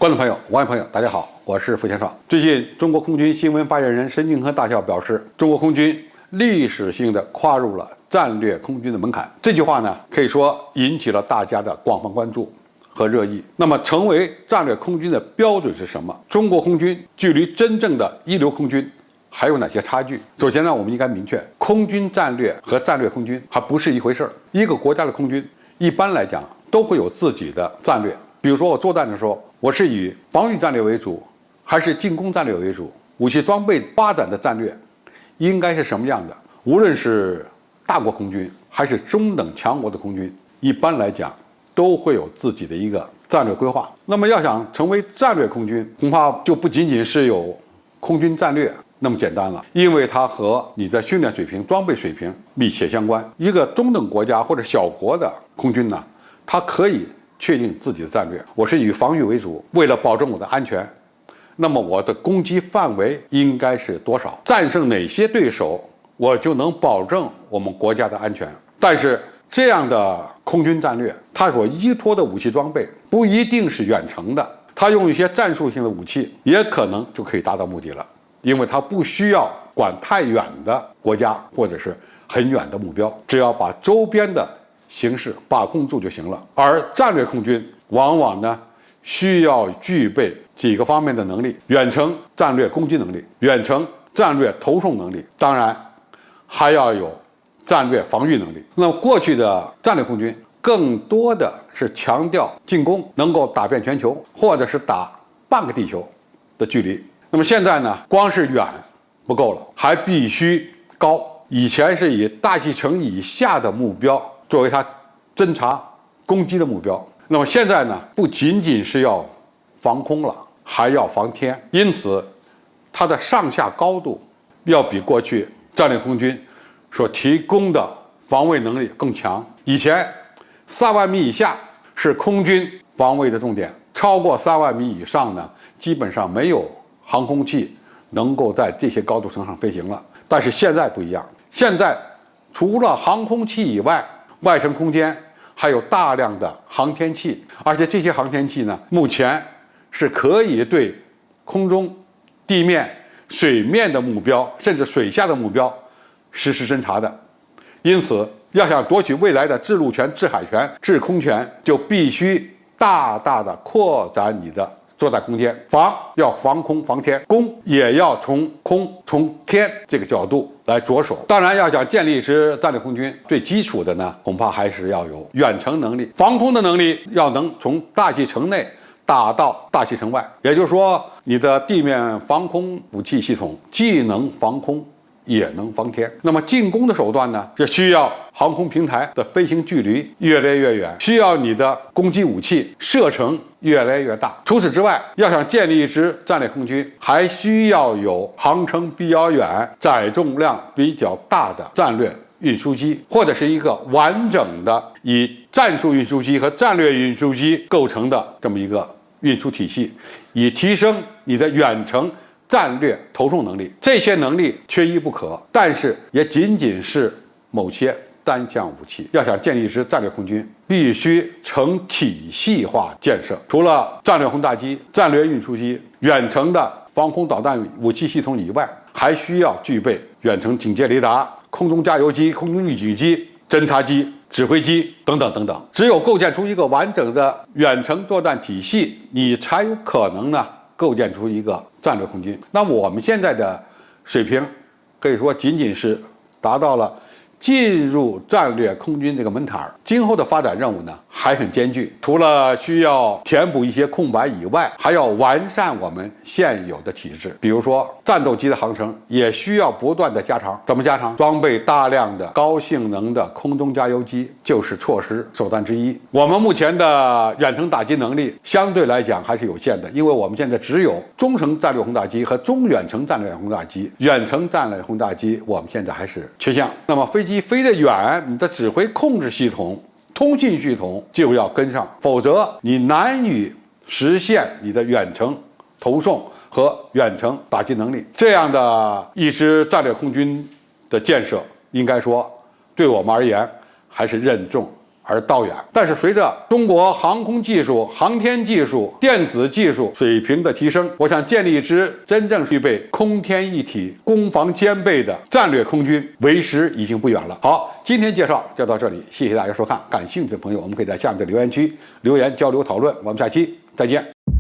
观众朋友、网友朋友，大家好，我是付先生。最近，中国空军新闻发言人申庆科大校表示，中国空军历史性的跨入了战略空军的门槛。这句话呢，可以说引起了大家的广泛关注和热议。那么，成为战略空军的标准是什么？中国空军距离真正的一流空军还有哪些差距？首先呢，我们应该明确，空军战略和战略空军还不是一回事儿。一个国家的空军，一般来讲都会有自己的战略。比如说，我作战的时候，我是以防御战略为主，还是进攻战略为主？武器装备发展的战略应该是什么样的？无论是大国空军还是中等强国的空军，一般来讲都会有自己的一个战略规划。那么要想成为战略空军，恐怕就不仅仅是有空军战略那么简单了，因为它和你的训练水平、装备水平密切相关。一个中等国家或者小国的空军呢，它可以确定自己的战略，我是以防御为主，为了保证我的安全，那么我的攻击范围应该是多少？战胜哪些对手，我就能保证我们国家的安全。但是这样的空军战略，它所依托的武器装备不一定是远程的，它用一些战术性的武器，也可能就可以达到目的了，因为它不需要管太远的国家或者是很远的目标，只要把周边的形势把控住就行了。而战略空军往往呢，需要具备几个方面的能力：远程战略攻击能力、远程战略投送能力，当然还要有战略防御能力。那么过去的战略空军更多的是强调进攻，能够打遍全球，或者是打半个地球的距离。那么现在呢，光是远不够了，还必须高。以前是以大气层以下的目标作为它侦察攻击的目标，那么现在呢，不仅仅是要防空了，还要防天，因此它的上下高度要比过去战略空军所提供的防卫能力更强。以前3万米以下是空军防卫的重点，超过3万米以上呢，基本上没有航空器能够在这些高度层上飞行了。但是现在不一样，现在除了航空器以外，外层空间还有大量的航天器，而且这些航天器呢，目前是可以对空中、地面、水面的目标，甚至水下的目标实施侦察的。因此，要想夺取未来的制陆权、制海权、制空权，就必须大大的扩展你的作战空间。防要防空防天，攻也要从空从天这个角度来着手。当然，要想建立一支战略空军，最基础的呢，恐怕还是要有远程能力，防空的能力要能从大气层内打到大气层外。也就是说，你的地面防空武器系统既能防空，也能防天。那么进攻的手段呢，就需要航空平台的飞行距离越来越远，需要你的攻击武器射程越来越大。除此之外，要想建立一支战略空军，还需要有航程比较远、载重量比较大的战略运输机，或者是一个完整的以战术运输机和战略运输机构成的这么一个运输体系，以提升你的远程战略投送能力。这些能力缺一不可，但是也仅仅是某些单项武器。要想建立一支战略空军，必须成体系化建设。除了战略轰炸机、战略运输机、远程的防空导弹武器系统以外，还需要具备远程警戒雷达、空中加油机、空中预警机、侦察机、指挥机等等等等。只有构建出一个完整的远程作战体系，你才有可能呢构建出一个战略空军。那么我们现在的水平，可以说仅仅是达到了进入战略空军这个门槛。今后的发展任务呢还很艰巨，除了需要填补一些空白以外，还要完善我们现有的体制。比如说战斗机的航程也需要不断的加长。怎么加长？装备大量的高性能的空中加油机就是措施手段之一。我们目前的远程打击能力相对来讲还是有限的，因为我们现在只有中程战略轰炸机和中远程战略轰炸机，远程战略轰炸机我们现在还是缺项。那么飞机飞得远，你的指挥控制系统、通信系统就要跟上，否则你难以实现你的远程投送和远程打击能力。这样的一支战略空军的建设，应该说对我们而言还是任重而道远。但是随着中国航空技术、航天技术、电子技术水平的提升，我想建立一支真正具备空天一体、攻防兼备的战略空军，为时已经不远了。好，今天介绍就到这里，谢谢大家收看。感兴趣的朋友，我们可以在下面的留言区留言交流讨论。我们下期再见。